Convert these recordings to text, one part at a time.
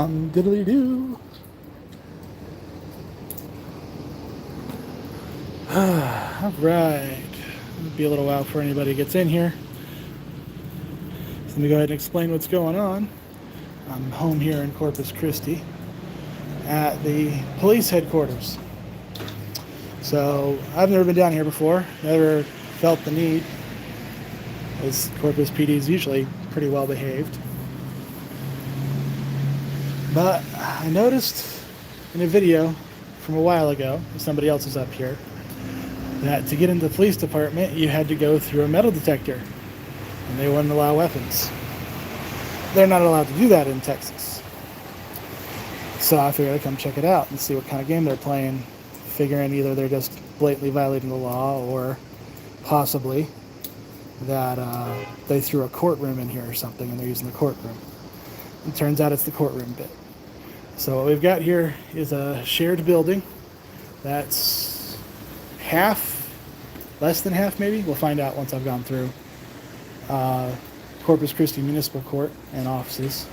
Diddly do. All right. It'll be a little while before anybody gets in here. So let me go ahead and explain what's going on. I'm home here in Corpus Christi at the police headquarters. So I've never been down here before, never felt the need, as Corpus PD is usually pretty well behaved. But I noticed in a video from a while ago, somebody else was up here, that to get into the police department you had to go through a metal detector, and they wouldn't allow weapons. They're not allowed to do that in Texas. So I figured I'd come check it out and see what kind of game they're playing, figuring either they're just blatantly violating the law or possibly that they threw a courtroom in here or something and they're using the courtroom. It turns out it's the courtroom bit. So what we've got here is a shared building that's half, less than half maybe, we'll find out once I've gone through, Corpus Christi Municipal Court and offices.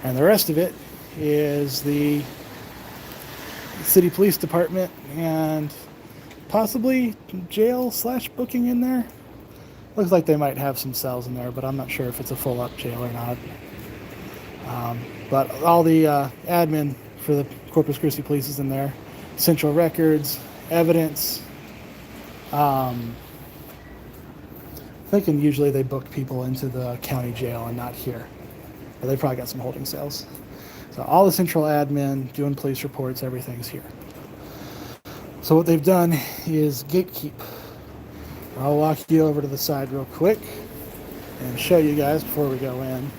And the rest of it is the city police department and possibly jail / booking in there. Looks like they might have some cells in there, but I'm not sure if it's a full up jail or not. But all the admin for the Corpus Christi police is in there. Central records, evidence. Thinking usually they book people into the county jail and not here. But they probably got some holding cells. So all the central admin, doing police reports, everything's here. So what they've done is gatekeep. I'll walk you over to the side real quick and show you guys before we go in.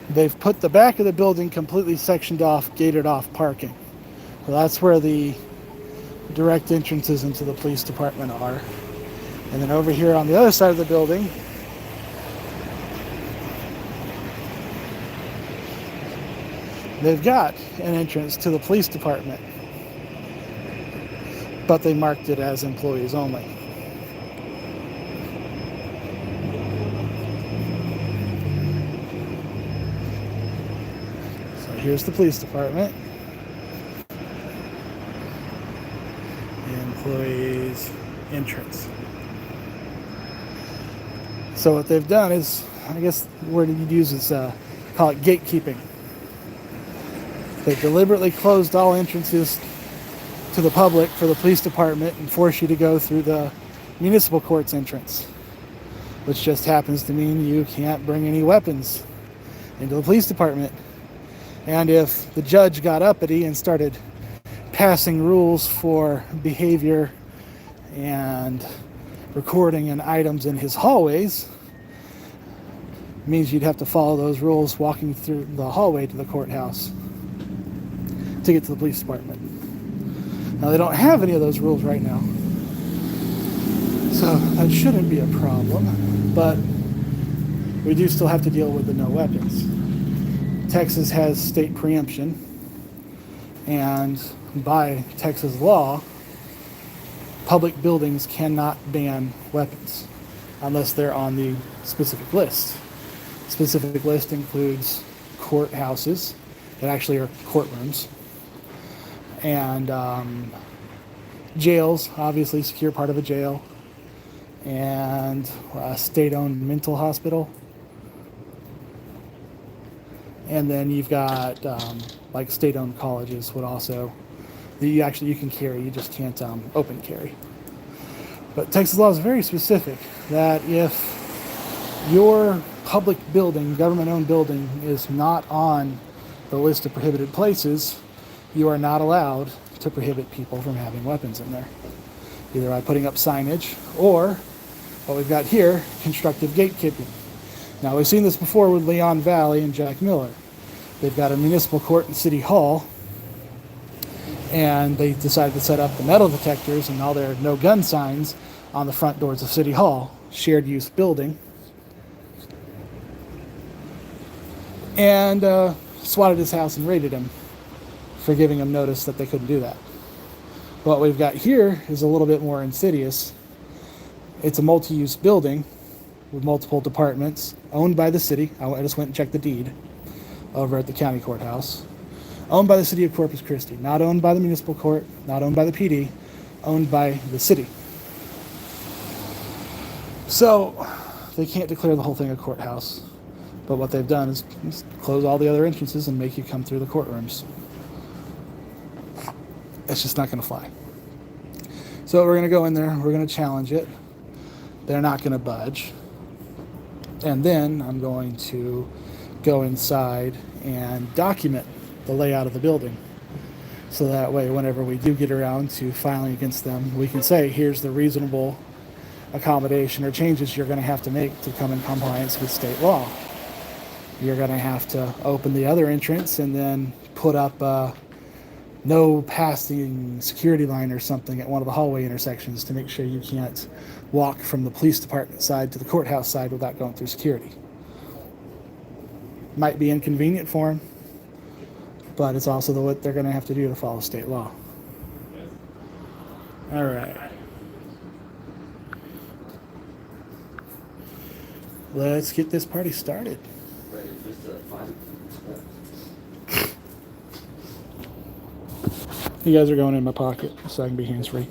They've put the back of the building completely sectioned off, gated off parking. So that's where the direct entrances into the police department are. And then over here on the other side of the building, they've got an entrance to the police department, but they marked it as employees only. So here's the police department. Employees entrance. So what they've done is, I guess the word you'd use is call it gatekeeping. They deliberately closed all entrances to the public for the police department and force you to go through the municipal court's entrance, which just happens to mean you can't bring any weapons into the police department. And if the judge got uppity and started passing rules for behavior and recording and items in his hallways, it means you'd have to follow those rules walking through the hallway to the courthouse to get to the police department. Now they don't have any of those rules right now, so that shouldn't be a problem, but we do still have to deal with the no weapons. Texas has state preemption, and by Texas law, public buildings cannot ban weapons unless they're on the specific list. The specific list includes courthouses that actually are courtrooms, and jails, obviously secure part of a jail, and a state-owned mental hospital. And then you've got like state-owned colleges would also, you can carry, you just can't open carry. But Texas law is very specific that if your public building, government-owned building, is not on the list of prohibited places, you are not allowed to prohibit people from having weapons in there, either by putting up signage or what we've got here, constructive gatekeeping. Now, we've seen this before with Leon Valley and Jack Miller. They've got a municipal court and city hall, and they decided to set up the metal detectors and all their no gun signs on the front doors of City Hall, shared use building, and swatted his house and raided him for giving him notice that they couldn't do that. What we've got here is a little bit more insidious. It's a multi-use building with multiple departments owned by the city. I just went and checked the deed. over at the county courthouse, owned by the city of Corpus Christi, not owned by the municipal court, not owned by the PD, owned by the city. So they can't declare the whole thing a courthouse, but what they've done is close all the other entrances and make you come through the courtrooms. It's just not going to fly. So we're going to go in there, we're going to challenge it. They're not going to budge. And then I'm going to go inside and document the layout of the building. So that way, whenever we do get around to filing against them, we can say, here's the reasonable accommodation or changes you're going to have to make to come in compliance with state law. You're going to have to open the other entrance and then put up a no passing security line or something at one of the hallway intersections to make sure you can't walk from the police department side to the courthouse side without going through security. Might be inconvenient for them, but it's also what they're going to have to do to follow state law. All right. Let's get this party started. You guys are going in my pocket so I can be hands-free.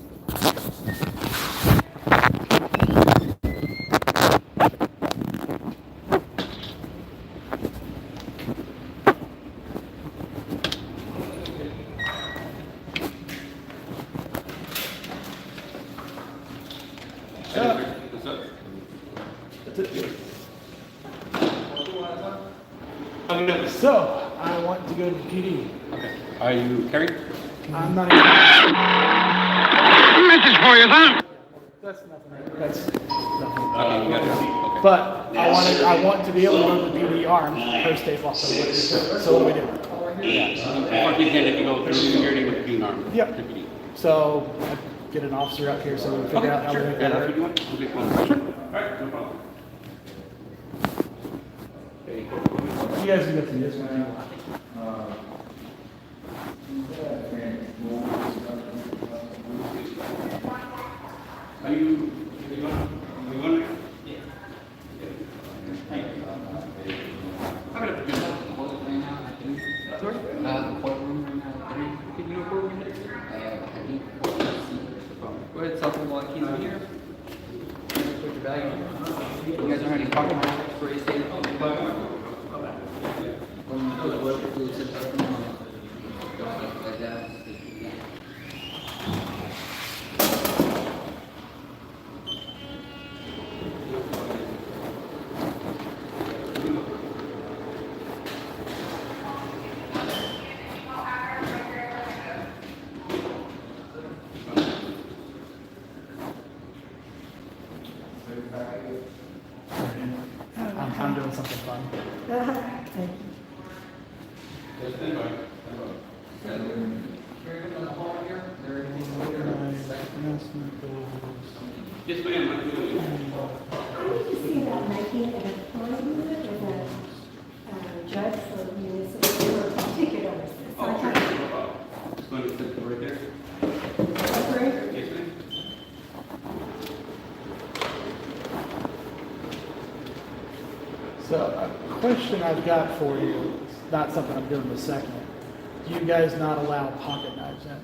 So, I want to go to the PD. Okay. Are you carrying? I'm not even... Message for you, son. That's nothing. That's nothing. Okay. But I want to be able to go to the PD armed per state law. So what do we do? Yeah. If you go through security with being armed. Yep. So I get an officer up here so we can figure out how we make that work. Sure. All right, no problem. You guys can go through this one. Are you going? Yeah. I'm going to do the courtroom right now, I think. Sorry? The courtroom right now, Can you go over here? I think. Go ahead, tell them what keys are here. Put your bag on. You guys are having parking lots for a state. I'm doing something fun. Yes, ma'am. How do you see about making an appointment with a judge for municipal or particular? Just going to sit right there. Yes, ma'am. So a question I've got for you, it's not something I'm doing this second. Do you guys not allow pocket knives in?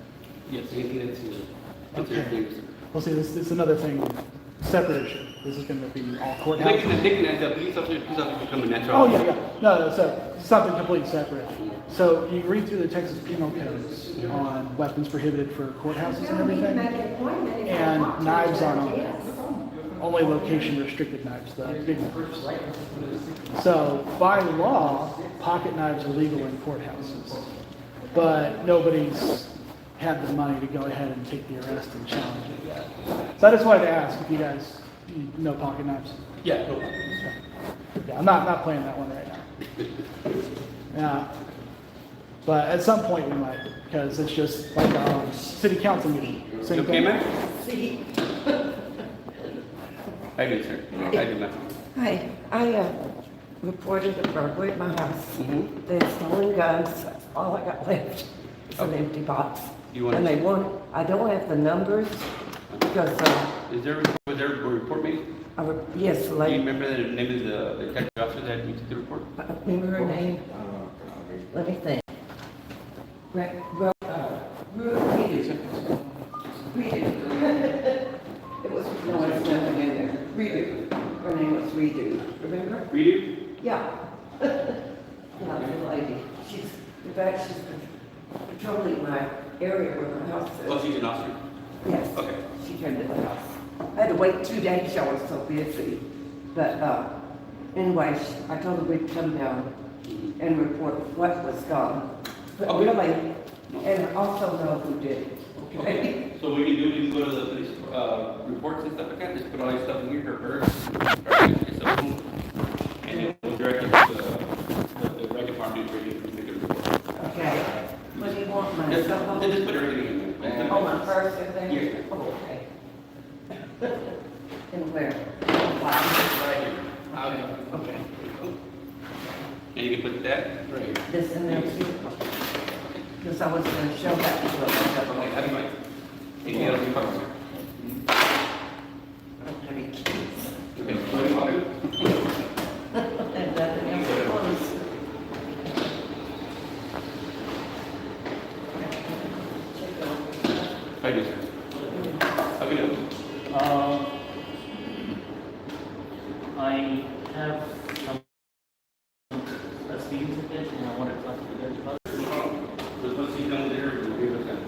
Yes, anything that's Okay. Well, see, this is another thing, separate issue. This is going to be all courthouse. The police officer become a natural. Oh, yeah. No, so something completely separate. So you read through the Texas penal codes on weapons prohibited for courthouses and everything, and knives aren't on there. Only location restricted knives, the big ones. So by law, pocket knives are legal in courthouses, but nobody's had the money to go ahead and take the arrest and challenge it yet. So I just wanted to ask if you guys know pocket knives. Yeah, no. Yeah, I'm not playing that one right now. Yeah, but at some point we might, because it's just like a city council meeting. Same Okay, thing. ma'am? I do, sir. I do, ma'am. Hi, I reported a burglary at my house. Mm-hmm. They're stolen guns. That's all I got left. It's an empty box. You want And to- they want, I don't have the numbers because, Was there a report made? yes, Do you like, remember the name of the detective officer that you took the report? I don't remember her name. let me think. Redo. It was, no, it's not her name there. Redo. Her name was Redo, remember? Redo? Yeah. Yeah, the lady. She's, in fact, she's patrolling my area where my house is. Oh, she's an officer? Yes. Okay. She came to the house. I had to wait 2 days, I was so busy. But, anyway, I told her we'd come down and report what was gone. But Okay. really, and also know who did it. Okay, so what we can go to the police, reports and stuff like that, just put all your stuff in here, her purse, your cell phone, and then we'll direct it to the rec department where you can make a report. Okay. What do you want, my Just, cell phone? just put everything in there. Oh, my purse, everything? Yeah. Oh, okay. And where? Right here. Okay. And you can put that right here. This in there too? Because I was gonna show that to Okay, her. have you mind? Any other reports? Very cute. Okay, what do you want to do? And nothing else close. I do, sir. How can I help you? I have some speeding ticket and I want to talk to the judge about it. So once he's done there, we'll give us that.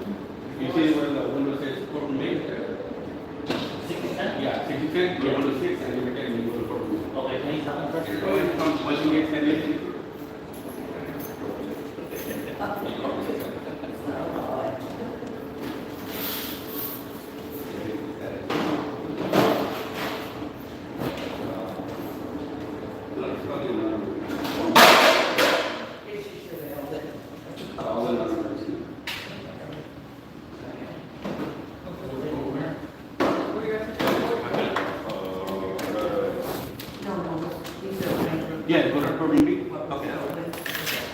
You see where the window says courtroom made? 60 cents? Yeah, 60 cents, go to 6, and then we're getting you to the courtroom. Okay, can you tell me first? Go ahead, come, once you get 10 minutes. All the numbers. No, these are. Yeah, go to courtroom meeting? Okay.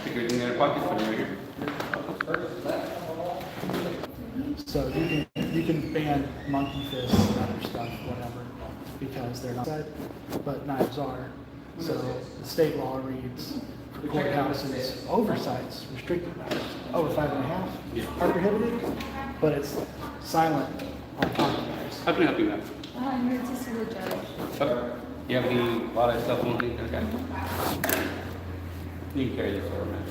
Take everything in their pockets, put it right here. So you can ban monkey fists and other stuff, whatever, because they're not said, but knives are. So the state law reads for courthouses, oversights, restricted knives, over 5.5 are prohibited, but it's silent on pocket knives. How can I help you, ma'am? I'm here to see the judge. Okay. You have any wallet, cell phone, things like that? You can carry this over, man.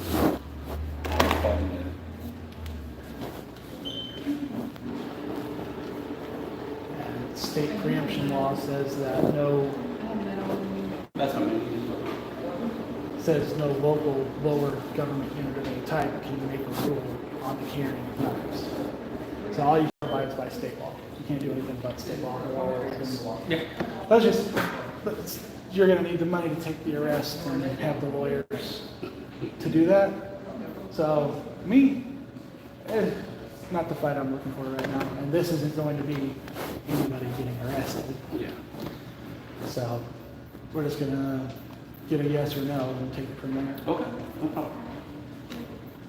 And state preemption law says that That's what I mean. says no local lower government unit of any type can make a rule on the carrying of knives. So all you can abide is by state law. You can't do anything but state law or Oregon law. Yeah. You're going to need the money to take the arrest and have the lawyers to do that. So not the fight I'm looking for right now. And this isn't going to be anybody getting arrested. Yeah. So we're just going to get a yes or no and take it from there. Okay, no problem.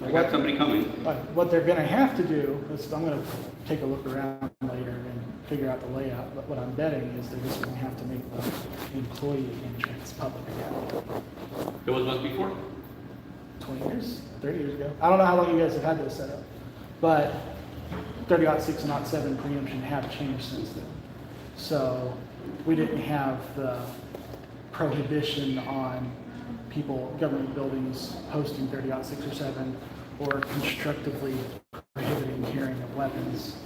I got somebody coming. But what they're going to have to do is, I'm going to take a look around later and figure out the layout, but what I'm betting is they're just going to have to make the employee entrance public again. It was once before? 20 years, 30 years ago. I don't know how long you guys have had this set up, but 30.6 and 7 preemption have changed since then. So we didn't have the prohibition on people, government buildings hosting 30.6 or 7 or constructively prohibiting carrying of weapons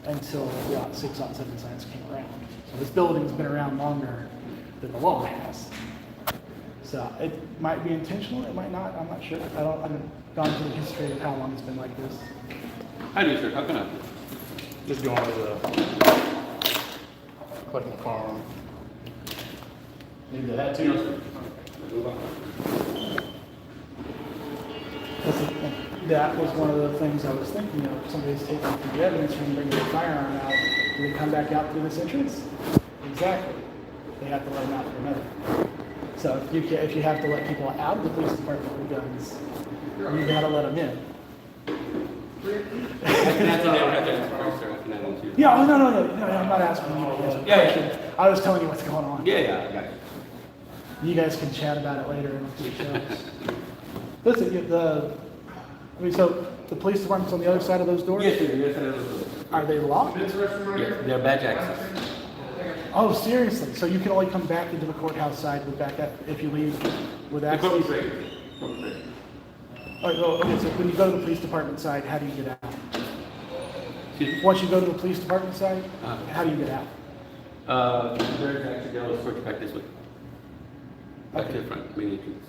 until the 6 7 signs came around. So this building's been around longer than the law has. So it might be intentional, it might not, I'm not sure. I haven't gone through the history of how long it's been like this. Hi, do, sir. How can I help you? Just going to the collecting the farm. Need the hat too? No, sir. That was one of the things I was thinking of. Somebody's taking the evidence from bringing their firearm out. Do they come back out through this entrance? Exactly. They have to let them out through another. So if you have to let people out of the police department with guns, you gotta let them in. That's an answer, sir. I can add on to you. Yeah, no, I'm not asking you to answer the Yeah, yeah. question. I was telling you what's going on. Yeah, I got it. You guys can chat about it later and see shows. Listen, I mean, so the police department's on the other side of those doors? Yes, sir, yes, sir. Are they locked? Yes, they're badge access. Oh, seriously? So you can only come back into the courthouse side with if you leave with access? Oh, okay, so when you go to the police department side, how do you get out? Excuse me? Once you go to the police department side, how do you get out? There's actually, they'll sort you back this way. Back to the front, main entrance.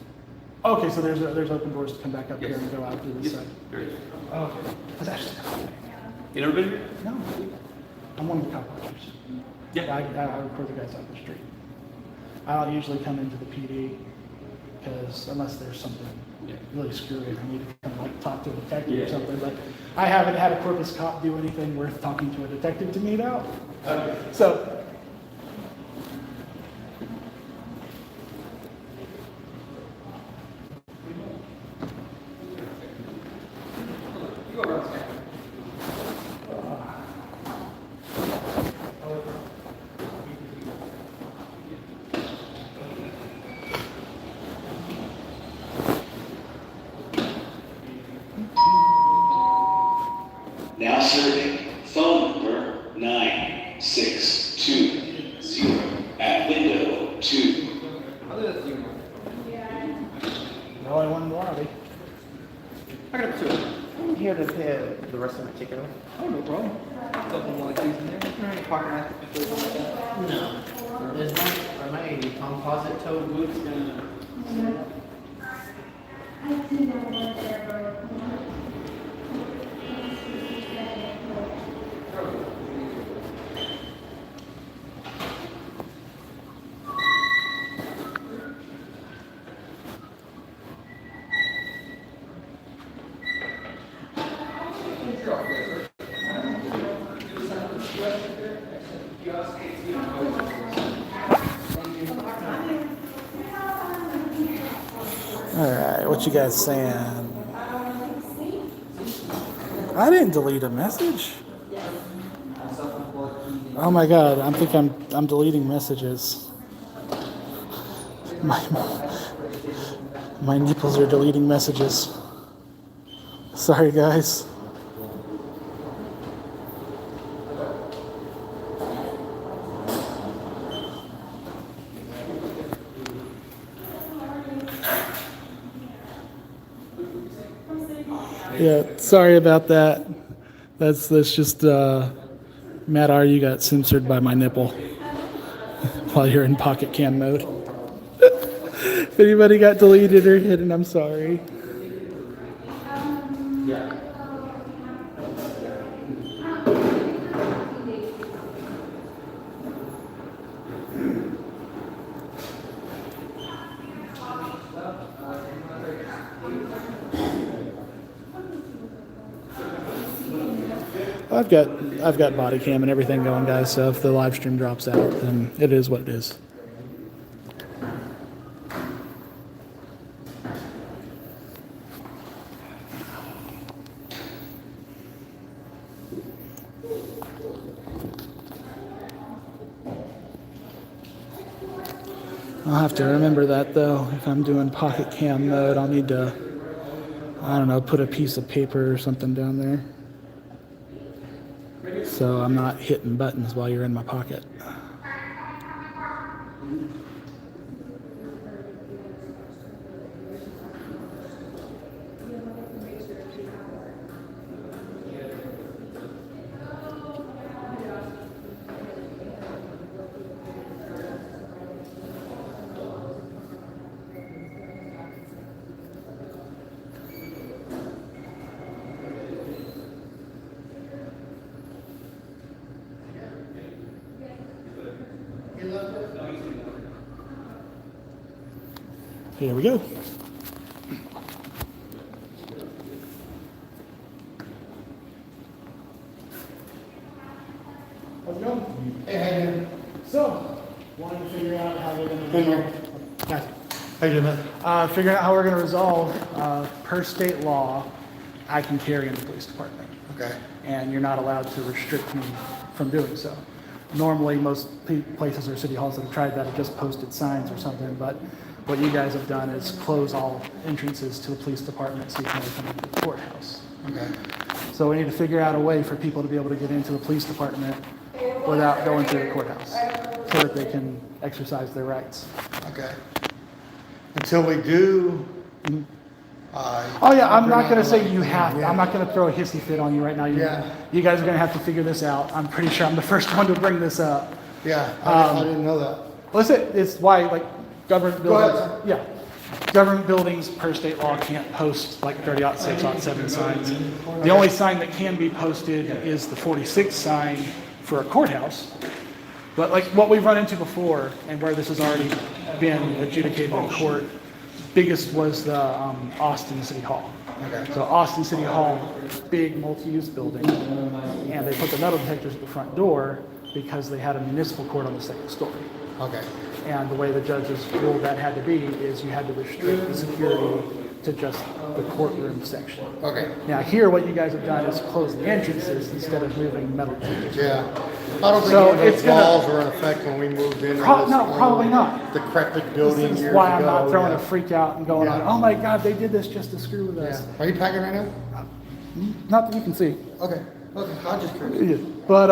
Okay, so there's open doors to come back up here and go out to this Yes, side. there is. Okay. That's actually You never been here? no. I'm one of the cop watchers. Yeah. I record the guys on the street. I don't usually come into the PD because unless there's something really screwy, I need to come like talk to a detective or something. But I haven't had a Corpus cop do anything worth talking to a detective to meet out. Okay. So. Now serving phone number 9620 at window 2. No, I want in the lobby. I got up to it. I'm here to pay the rest of my ticket off. Oh, no problem. Something like these in there. Parking lot. No. Is are my composite toe boots gonna? All right, what you guys saying? I didn't delete a message. Oh my god, I'm deleting messages. My nipples are deleting messages. Sorry guys. Yeah, sorry about that. That's just Matt R, you got censored by my nipple while you're in pocket cam mode. If anybody got deleted or hidden, I'm sorry. I've got body cam and everything going, guys, so if the live stream drops out, then it is what it is. I'll have to remember that though. If I'm doing pocket cam mode, I'll need to, I don't know, put a piece of paper or something down there, so I'm not hitting buttons while you're in my pocket. Here we go. How's it going? Hey, so, wanted to figure out how we're going to figure out how we're going to resolve, per state law, I can carry in the police department. Okay. And you're not allowed to restrict me from doing so. Normally, most places or city halls that have tried that have just posted signs or something, but What you guys have done is close all entrances to the police department so you can open up the courthouse. Okay. So we need to figure out a way for people to be able to get into the police department without going through the courthouse so that they can exercise their rights. Okay. Until we do. Oh yeah, I'm not gonna say you have to. I'm not gonna throw a hissy fit on you right now. Yeah. You guys are gonna have to figure this out. I'm pretty sure I'm the first one to bring this up. Yeah, I didn't know that. Listen, it's why like government Go ahead, buildings. Yeah. Government buildings per state law can't post like 30-06-07 signs. The only sign that can be posted is the 46 sign for a courthouse. But like what we've run into before and where this has already been adjudicated in court, biggest was the Austin City Hall. Okay. So Austin City Hall, big multi-use building, and they put the metal detectors at the front door because they had a municipal court on the second story. Okay. And the way the judges ruled that had to be is you had to restrict the security to just the courtroom section. Okay. Now here, what you guys have done is close the entrances instead of moving metal detectors. Yeah. I don't think So any of it's those gonna- laws were in effect when we moved in. No, probably not. Decrepit building This years is ago. why I'm not throwing yeah. a freak out and going on, Yeah. oh my God, they did this just to screw with us. Yeah. Are you packing right now? Not that you can see. Okay. Okay. I'm just curious. But,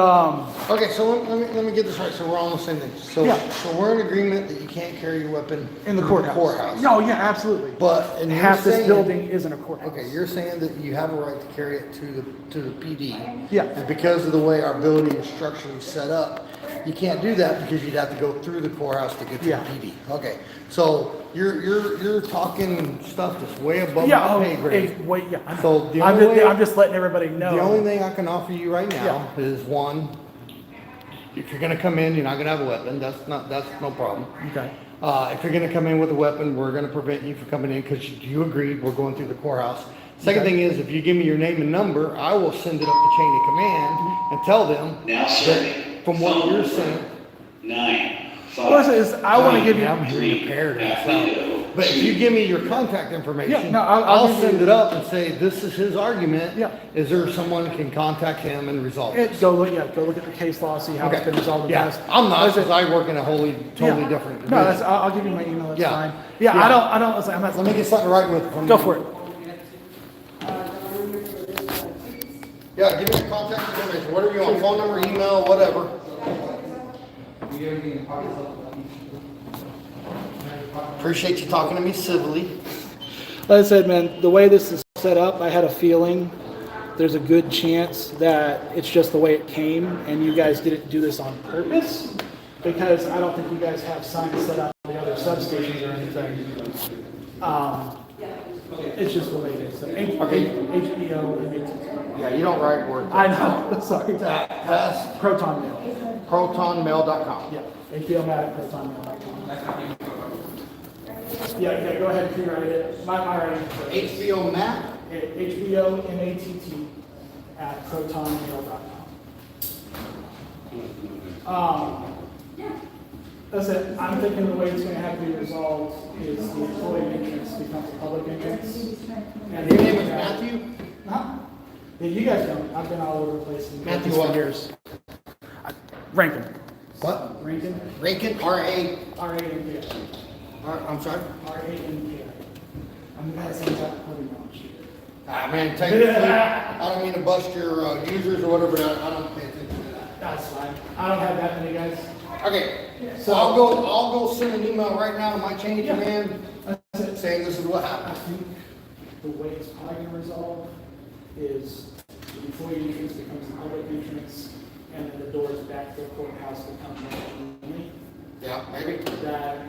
Okay, so let me get this right. So we're all on the same thing. So Yeah. so we're in agreement that you can't carry your weapon in the courthouse. No, yeah, absolutely. But and you're half this saying- building isn't a courthouse. Okay, you're saying that you have a right to carry it to the PD. Yeah. And because of the way our building is structurally set up, you can't do that because you'd have to go through the courthouse to get to Yeah. the PD. Okay, so you're talking stuff that's way above Yeah, my pay grade. wait, yeah. So the only way- I'm just letting everybody know. The only thing I can offer you right now is one, if you're gonna come in, you're not gonna have a weapon, that's no problem. Okay. If you're gonna come in with a weapon, we're gonna prevent you from coming in because you agreed, we're going through the courthouse. Second Okay. thing is, if you give me your name and number, I will send it up the chain of command and tell them Now that serving. from what Phone you're number saying. 9, Listen, I want to give you. I'm here prepared and at stuff. window But if you give me your contact Yeah, information, no, I'll I'll give send you- it up and say, this is his argument. Yeah. Is there someone that can contact him and resolve it? Go look at the case law, see how it's been resolved in the Yeah, past. I'm not, Listen, because I work in a totally yeah. different No, division. I'll give you my email, that's Yeah. fine. Yeah, Yeah. I don't, listen, I'm not. Let me get something right with from Go you. for it. Yeah, give me your contact information, whatever you want, phone number, email, whatever. Appreciate you talking to me civilly. Like I said, man, the way this is set up, I had a feeling there's a good chance that it's just the way it came and you guys didn't do this on purpose, because I don't think you guys have signs set up on the other substations or anything. It's just the way it is. So HBO and ATT. Yeah, you don't write words. I know, sorry. Pass Proton Mail. protonmail.com. Yeah, HBOMatt at protonmail.com. Yeah, go ahead and rewrite it. My writing. HBOMatt? HBOMatt at protonmail.com. That's it. I'm thinking the way it's going to have to be resolved is the employee entrance becomes a public entrance. And Your name is Matthew? Huh? Yeah, you guys know. I've been all over the place in Matthew for what? years. Rankin. What? Rankin. Rankin, R-A, R-A-N-K-I. I'm sorry? R-A-N-K-I. I'm not saying that putting on shit. Ah, man, take it. I don't mean to bust your users or whatever, but I don't pay attention to that. That's fine. I don't have that many guys. Okay, So- so I'll go send an email right now to my chain of Yeah. command That's it. saying this is what I happened. think the way it's probably going to resolve is the employee entrance becomes a public entrance, and then the doors back to the courthouse become only. Yeah, maybe.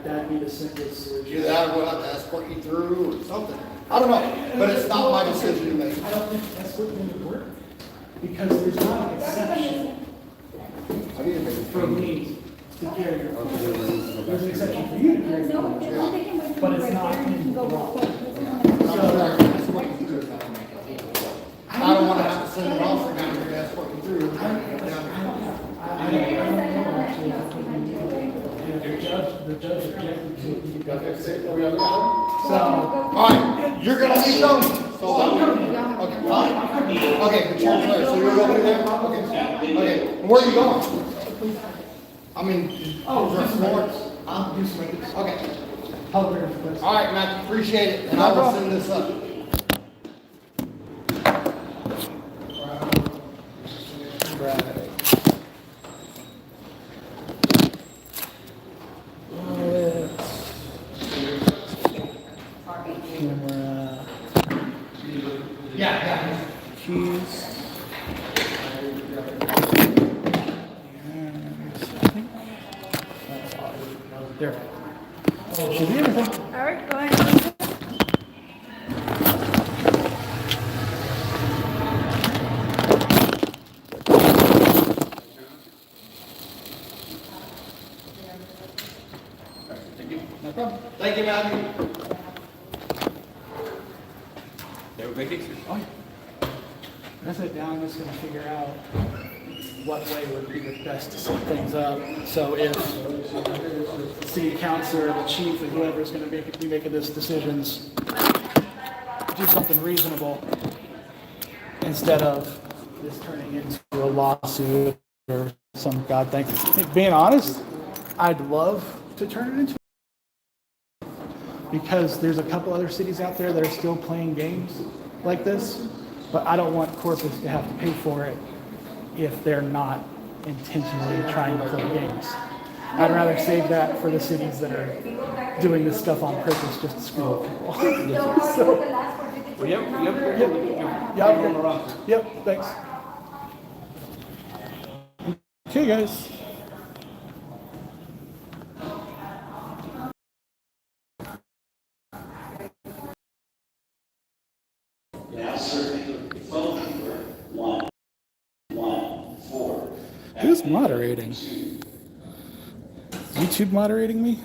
That'd be the simplest solution. Either that or we'll have to escort you through or something. I don't know, but it's not my decision to make. I don't think that's what would work, because there's not an exception for me to carry your phone. There's an exception for you to carry your phone, but it's not in the law. So, I don't want to have to send an officer down here to escort you through. the judge objected to it. So, All right, you're gonna leave them? Okay, fine. Okay, but you're clear, so you're going there? Okay, okay. Where are you going? I mean, oh, is there just more? more. I'll do some. Okay. Public records, please. All right, Matt, appreciate it, and I will send this up. Right. Camera. Yeah. Keys. There. Should be everything. All right, go ahead. No problem. Thank you, Matthew. Oh, yeah. I sit down, I'm just gonna figure out what way would be the best to set things up. So if the city council or the chief or whoever is gonna be making these decisions, do something reasonable instead of this turning into a lawsuit or some god thing. Being honest, I'd love to turn it into, because there's a couple other cities out there that are still playing games like this, but I don't want Corpus to have to pay for it if they're not intentionally trying to play games. I'd rather save that for the cities that are doing this stuff on purpose just to screw up people. So, yep, thanks. Okay, guys. Now serving phone number 114. Who's moderating? YouTube moderating me?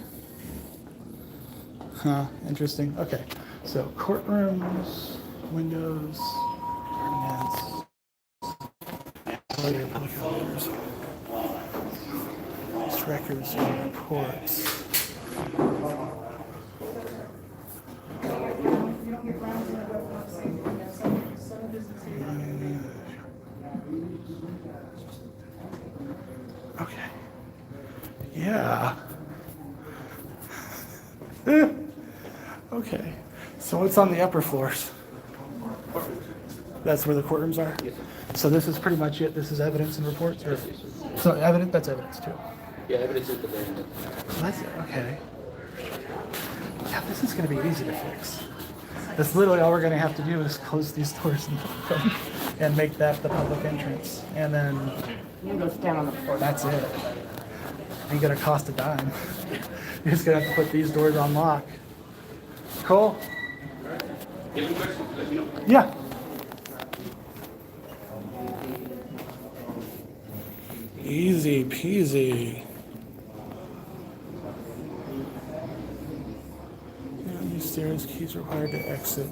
Huh, interesting. Okay, so courtrooms, windows, ordinance, lawyer public orders, records and reports. Okay. Yeah. Okay. So what's on the upper floors? That's where the courtrooms are? Yes, sir. So this is pretty much it? This is evidence and reports? Or? So evidence, that's evidence too. Yeah, evidence is the very end. So that's it, okay. Yeah, this is gonna be easy to fix. That's literally all we're gonna have to do is close these doors and make that the public entrance. And then You can go stand on the floor. that's it. Ain't gonna cost a dime. You're just gonna have to put these doors on lock. Cool? If you have any questions, let me know. Yeah. Easy peasy. These stairs, keys required to exit.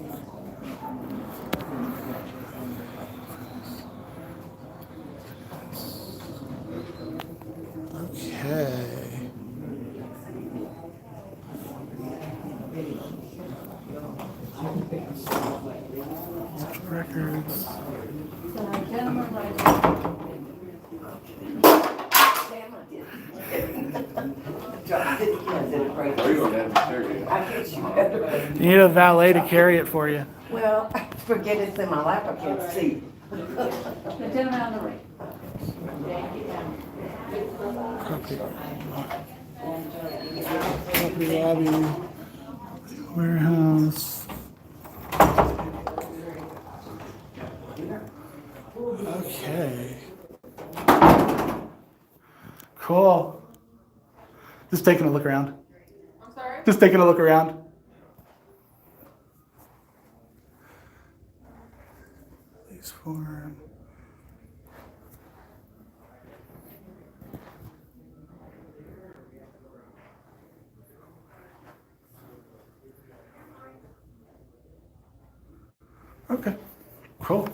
Okay. Records. You need a valet to carry it for you. Well, forget it's in my lap, I can't see. The gentleman on the right. Property lobby, warehouse. Okay. Cool. Just taking a look around. I'm sorry? Just taking a look around. Lease form. Okay, cool.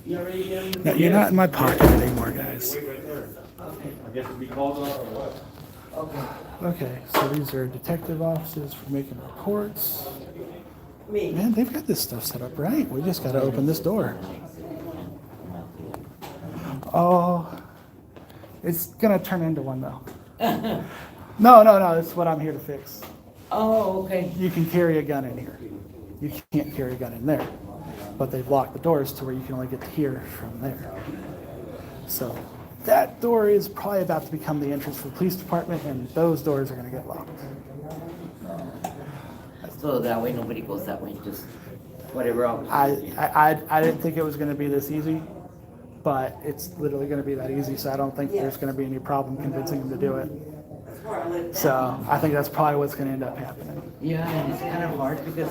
No, you're not in my pocket anymore, guys. I guess it'd be called off or what? Okay, so these are detective offices for making reports. Me. Man, they've got this stuff set up right. We just gotta open this door. Oh, It's gonna turn into one though. No, it's what I'm here to fix. Oh, okay. You can carry a gun in here. You can't carry a gun in there. But they've locked the doors to where you can only get to here from there. So that door is probably about to become the entrance for the police department, and those doors are gonna get locked. So that way nobody goes that way, just whatever else. I didn't think it was gonna be this easy, but it's literally gonna be that easy, so I don't think there's gonna be any problem convincing them to do it. So I think that's probably what's gonna end up happening. Yeah, and it's kind of hard because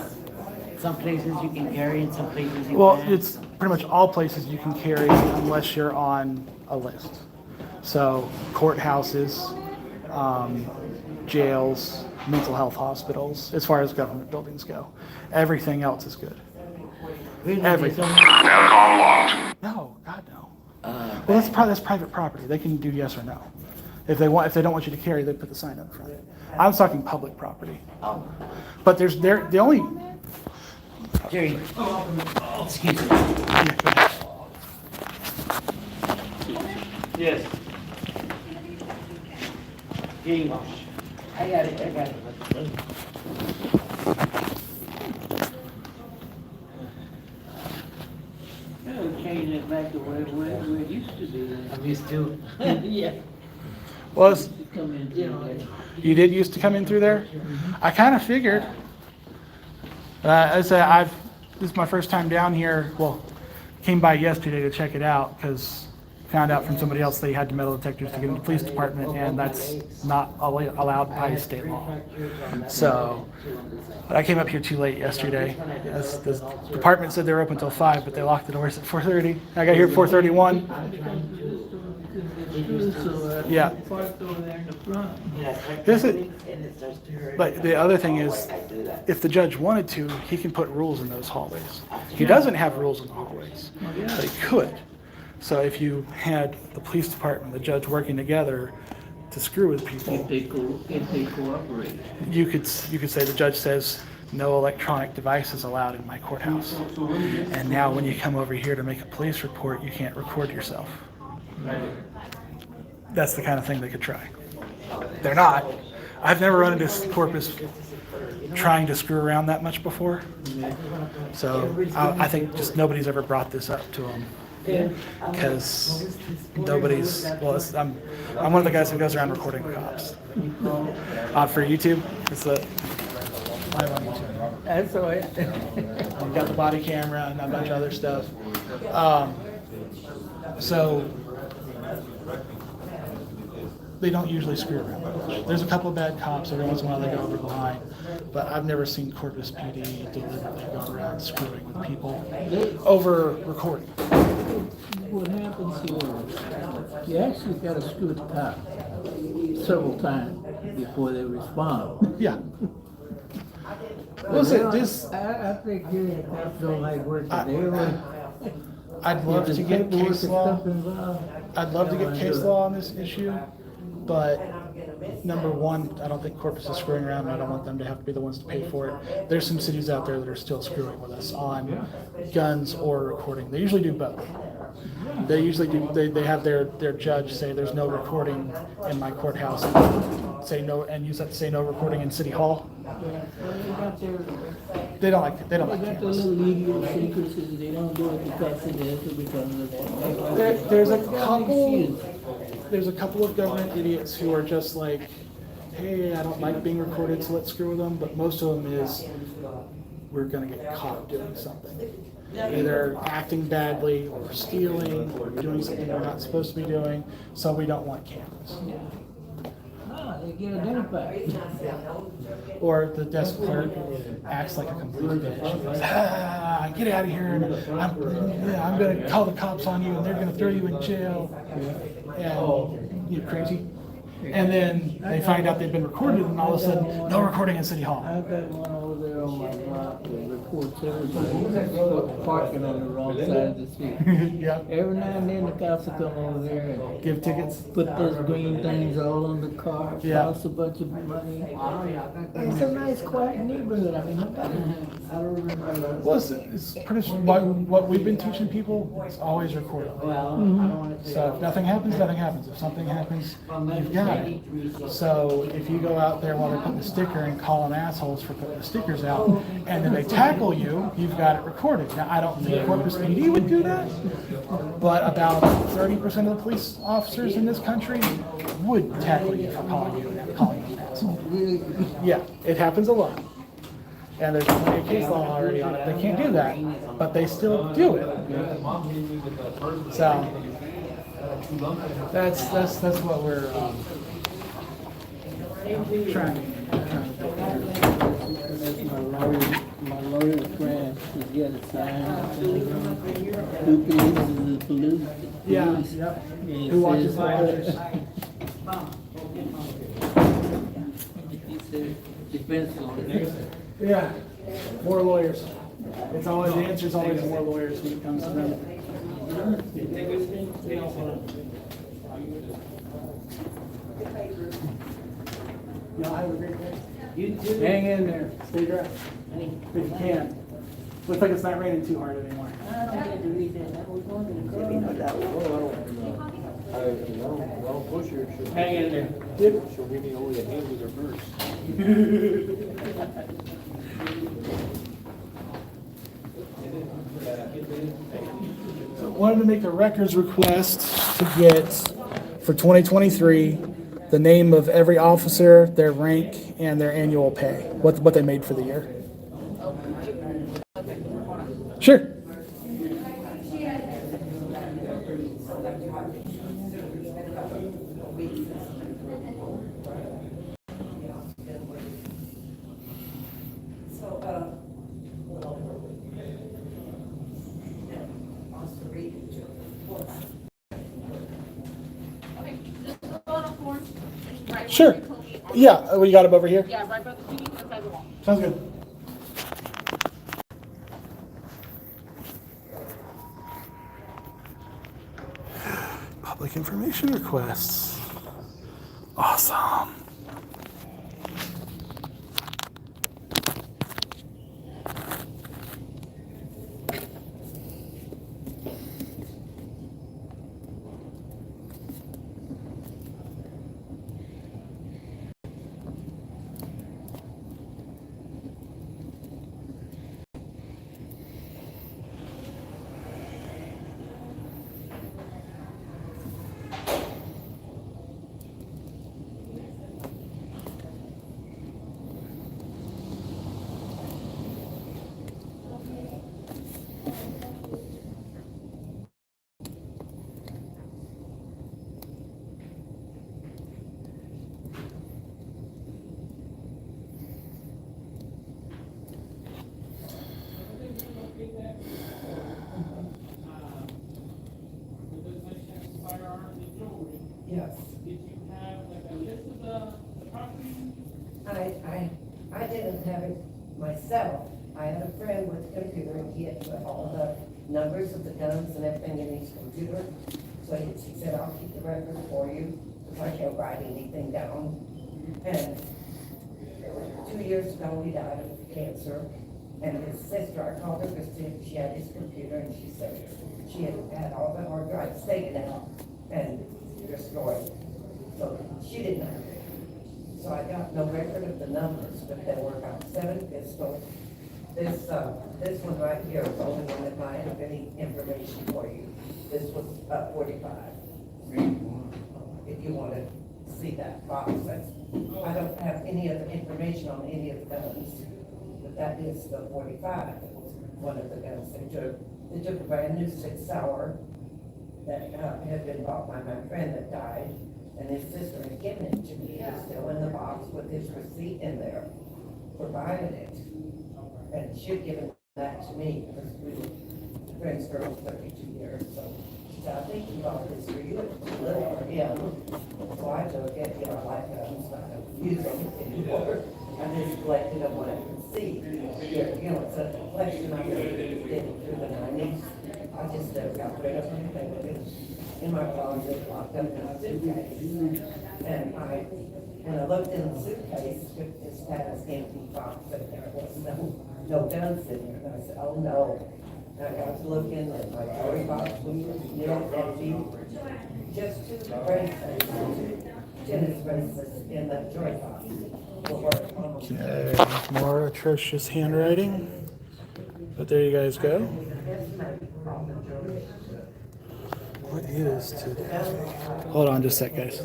some places you can carry and some places you Well, can't. it's pretty much all places you can carry unless you're on a list. So courthouses, jails, mental health hospitals, as far as government buildings go. Everything else is good. Really, everything. they don't- No, God no. Well, that's private property. They can do yes or no. If they don't want you to carry, they put the sign up front. I was talking public property. Oh, But the only. Jerry. Excuse me. Yes. English. I got it. Change it back to where it used to be. I'm used to. Yeah. Well, Come in, you did used to come in through there? I kind of figured. This is my first time down here. Well, came by yesterday to check it out because found out from somebody else they had metal detectors to get in the police department, and that's not allowed by state law. So, but I came up here too late yesterday. The department said they were open until 5, but they locked the doors at 4:30. I got here at 4:31. Yeah. Parked over there in the front. This is, but the other thing is, if the judge wanted to, he can put rules in those hallways. He doesn't have rules in the hallways, but he could. So if you had the police department, the judge working together to screw with people, If they cooperate. you could say the judge says no electronic devices allowed in my courthouse. And now when you come over here to make a police report, you can't record yourself. That's the kind of thing they could try. They're not. I've never run into Corpus trying to screw around that much before. So I think just nobody's ever brought this up to them. Because nobody's, I'm one of the guys who goes around recording cops. For YouTube, it's live on YouTube. That's all right. I've got the body camera and a bunch of other stuff. So they don't usually screw around that much. There's a couple of bad cops, every once in a while they go over behind, but I've never seen Corpus PD deliberately go around screwing with people over recording. What happens here, you actually gotta screw the cop several times before they respond. Yeah. Listen, this, I think here the cops don't like working. I'd love to get case law. I'd love to get case law on this issue, but number one, I don't think Corpus is screwing around, and I don't want them to have to be the ones to pay for it. There's some cities out there that are still screwing with us on guns or recording. They usually do both. They usually do. They have their judge say there's no recording in my courthouse, and say no, and use that to say no recording in City Hall. They don't like They got the cameras. little legal secrecy, they don't do it because it is, or because of that. There's a couple of government idiots who are just like, hey, I don't like being recorded, so let's screw with them. But most of them is, we're gonna get caught doing something. Either acting badly or stealing or doing something we're not supposed to be doing, so we don't want cameras. No, they get identified. Or the desk clerk acts like a complete bitch. He goes, get out of here, and I'm gonna call the cops on you, and they're gonna throw you in jail. And you're crazy. And then they find out they've been recorded, and all of a sudden, no recording in City Hall. I've got one over there on my block that reports everybody parking on the wrong side of the street. Yeah. Every now and then the cops will come over there and Give tickets. put those green things all on the car, Yeah. cost a bunch of money. It's a nice quiet neighborhood, I mean, Listen, it's pretty what we've been teaching people. It's always recorded. So if nothing happens, nothing happens. If something happens, you've got it. So if you go out there while they're putting the sticker and call them assholes for putting the stickers out, and then they tackle you, you've got it recorded. Now I don't think Corpus PD would do that, but about 30% of the police officers in this country would tackle you for calling you an asshole. Yeah, it happens a lot. And there's plenty of case law already on it. They can't do that, but they still do it. So that's what we're trying to do. My lawyer friend, he's got a sign. Who polices the police? Yeah, yep. Who watches the watchers? He said, defense lawyer. Yeah, more lawyers. It's always, the answer's always more lawyers when it comes to them. Y'all have a great day. You too. Hang in there. Stay dry. If you can. Looks like it's not raining too hard anymore. I don't get to read that. We're going to the I'll push her. Hang in there. She'll give me only a hand with her purse. So I wanted to make a records request to get, for 2023, the name of every officer, their rank, and their annual pay, what they made for the year. Sure. Sure. Yeah, we got them over here. Yeah, right by the TV, inside the wall. Sounds good. Public information requests. Awesome. Yes. Did you have like a list of the properties? I didn't have it myself. I had a friend with a computer and he had put all the numbers of the guns and everything in his computer. So she said, I'll keep the record for you, because I can't write anything down. And 2 years ago, he died of cancer. And his sister, I called her because she had his computer and she said she had all the hard drives taken out and destroyed. So she didn't have it. So I got no record of the numbers, but there were about 7 pistols. This one right here is the only one that might have any information for you. This was 45. If you want to see that box, I don't have any other information on any of the guns, but that is the 45. It was one of the guns they took. They took a brand new 6 Sauer that had been bought by my friend that died, and his sister had given it to me. It was still in the box with his receipt in there for buying it. And she had given that to me because we were friends for 32 years. So she said, I think he bought this for you. It's too little for him. So I took it, I like guns, but I don't use them anymore. I just collected them when I could see. It's a collection I really did through the 90s. I just got rid of them. They were in my closet, locked up in a suitcase. And when I looked in the suitcase, it had an empty box, but there was no no guns in there. And I said, oh, no. And I was looking at my jewelry box, just two bracelets, tennis bracelets in that jewelry box. Okay, more atrocious handwriting. But there you guys go. What is today? Hold on just a sec, guys.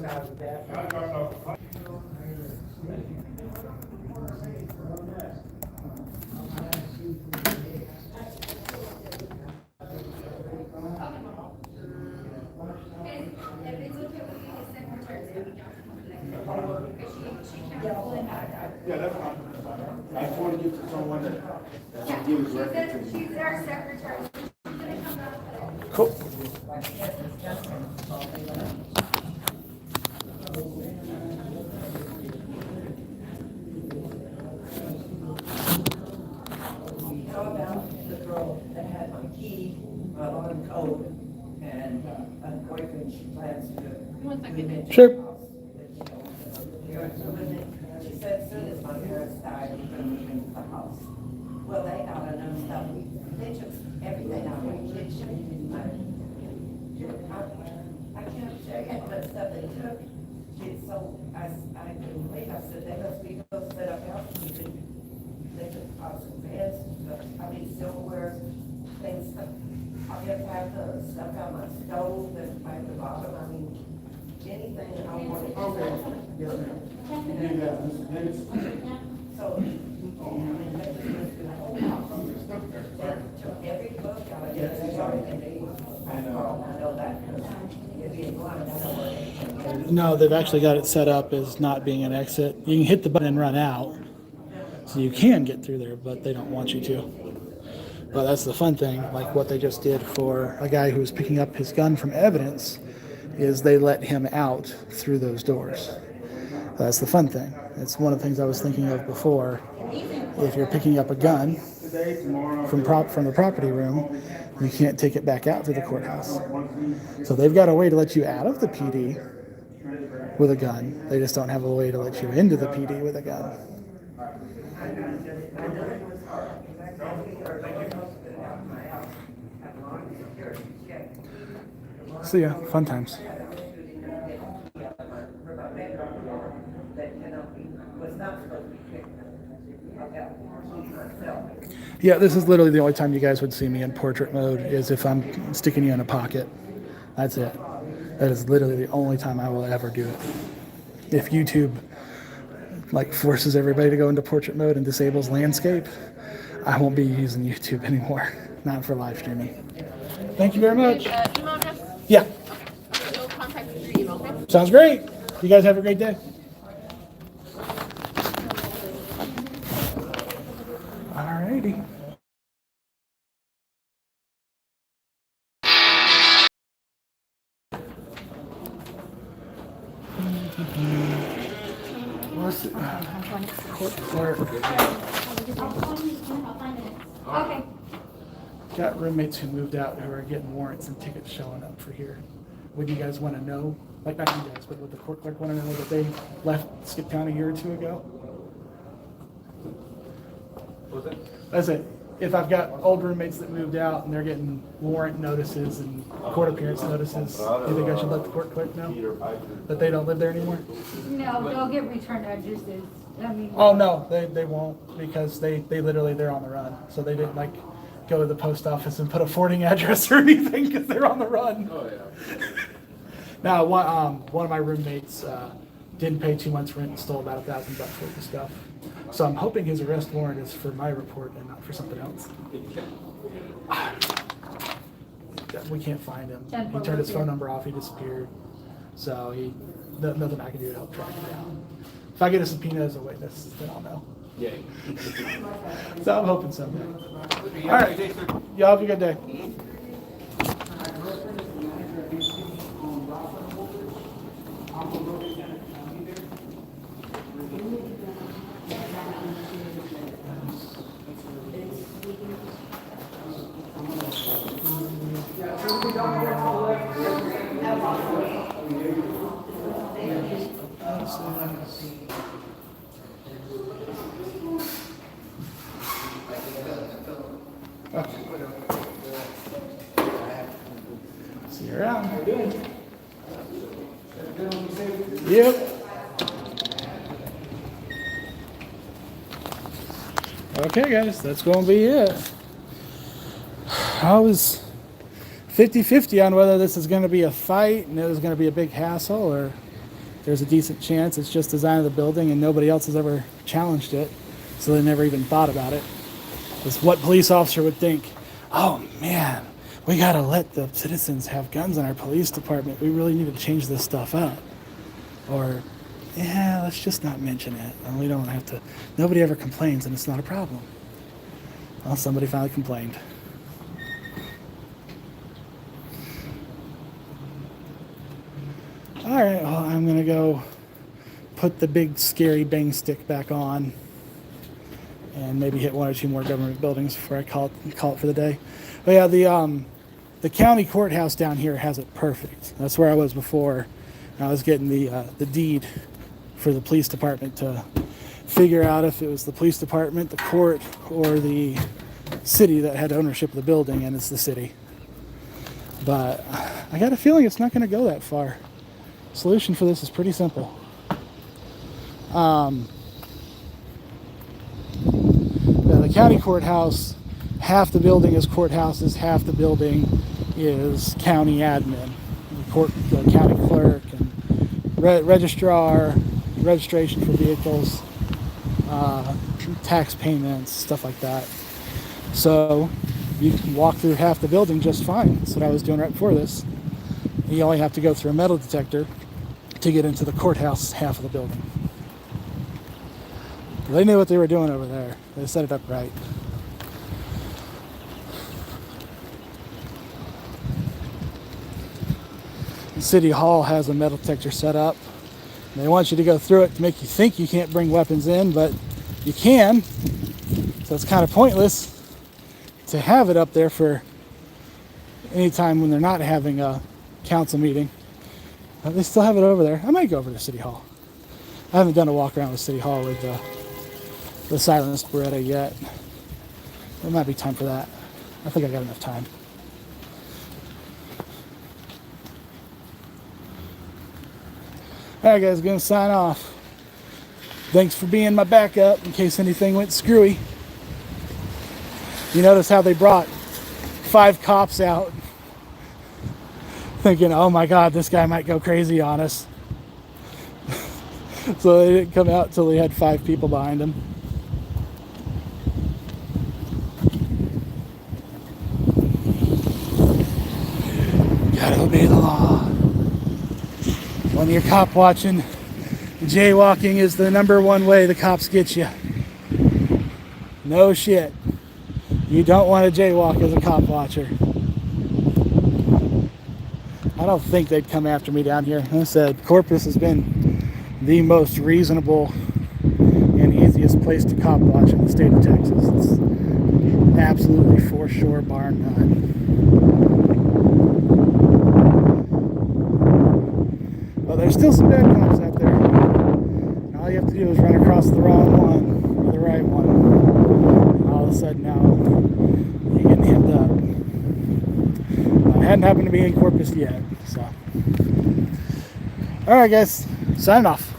Yeah, that's fine. I just want to get to someone that can give his record to me. She's our secretary. Cool. How about the girl that had my key, my alarm code, and a boyfriend she plans to do? Sure. She said as soon as my parents died, we were going to move into the house. Well, they ought to know stuff. They took everything out of my kitchen. I can't tell you how much stuff they took. So I couldn't wait. I said, they must be go set up house. They took pots and pans, silverware, things. I have had the stuff out my stove and by the bottom. Anything I wanted. Okay. Yes, ma'am. And Mr. Davis. So, they just went through the whole house. Took every book out of it. I know that, because it'd be blind, I know where they. No, they've actually got it set up as not being an exit. You can hit the button and run out. So you can get through there, but they don't want you to. But that's the fun thing, like what they just did for a guy who was picking up his gun from evidence, is they let him out through those doors. That's the fun thing. It's one of the things I was thinking of before. If you're picking up a gun from the property room, you can't take it back out to the courthouse. So they've got a way to let you out of the PD with a gun. They just don't have a way to let you into the PD with a gun. So yeah, fun times. Yeah, this is literally the only time you guys would see me in portrait mode is if I'm sticking you in a pocket. That's it. That is literally the only time I will ever do it. If YouTube forces everybody to go into portrait mode and disables landscape, I won't be using YouTube anymore. Not for live streaming. Thank you very much. Email address? Yeah. No contact with your email, okay? Sounds great. You guys have a great day. Alrighty. What's it? Court clerk. Okay. Got roommates who moved out who are getting warrants and tickets showing up for here. Would you guys want to know? Like, not you guys, but would the court clerk want to know that they left Skip Town a year or two ago? What was that? That's it. If I've got old roommates that moved out and they're getting warrant notices and court appearance notices, do you think I should let the court clerk know that they don't live there anymore? No, they'll get returned addresses. Oh no, they won't, because they literally, they're on the run. So they didn't go to the post office and put a forwarding address or anything because they're on the run. Oh yeah. Now one of my roommates didn't pay 2 months rent and stole about $1,000 worth of stuff. So I'm hoping his arrest warrant is for my report and not for something else. We can't find him. He turned his phone number off. He disappeared. So nothing I can do to help track him down. If I get a subpoena as a witness, then I'll know. Yeah. So I'm hoping someday. All right. Y'all have a good day. See you around. Yep. Okay, guys, that's going to be it. I was 50-50 on whether this is going to be a fight and it was going to be a big hassle, or there's a decent chance it's just design of the building and nobody else has ever challenged it, so they never even thought about it. It's what police officer would think, oh man, we got to let the citizens have guns in our police department. We really need to change this stuff up. Or, yeah, let's just not mention it. And we don't have to, nobody ever complains and it's not a problem. Well, somebody finally complained. All right, well, I'm going to go put the big scary bang stick back on and maybe hit one or two more government buildings before I call it for the day. But yeah, the county courthouse down here has it perfect. That's where I was before. I was getting the deed for the police department to figure out if it was the police department, the court, or the city that had ownership of the building, and it's the city. But I got a feeling it's not going to go that far. Solution for this is pretty simple. The county courthouse, half the building is courthouses, half the building is county admin, the county clerk, and registrar, registration for vehicles, tax payments, stuff like that. So you can walk through half the building just fine. That's what I was doing right before this. You only have to go through a metal detector to get into the courthouse half of the building. They knew what they were doing over there. They set it up right. City Hall has a metal detector set up. They want you to go through it to make you think you can't bring weapons in, but you can. So it's kind of pointless to have it up there for any time when they're not having a council meeting. But they still have it over there. I might go over to City Hall. I haven't done a walk around with City Hall with the silenced Beretta yet. There might be time for that. I think I got enough time. Alright guys, gonna sign off. Thanks for being my backup in case anything went screwy. You notice how they brought 5 cops out thinking, oh my god, this guy might go crazy on us. So they didn't come out until they had 5 people behind them. Gotta obey the law. When you're cop watching, jaywalking is the #1 way the cops get you. No shit. You don't want to jaywalk as a cop watcher. I don't think they'd come after me down here. Like I said, Corpus has been the most reasonable and easiest place to cop watch in the state of Texas. It's absolutely for sure, bar none. But there's still some bad cops out there. And all you have to do is run across the wrong one or the right one. And all of a sudden now you're getting hemmed up. It hadn't happened to me in Corpus yet. So, all right, guys, signing off.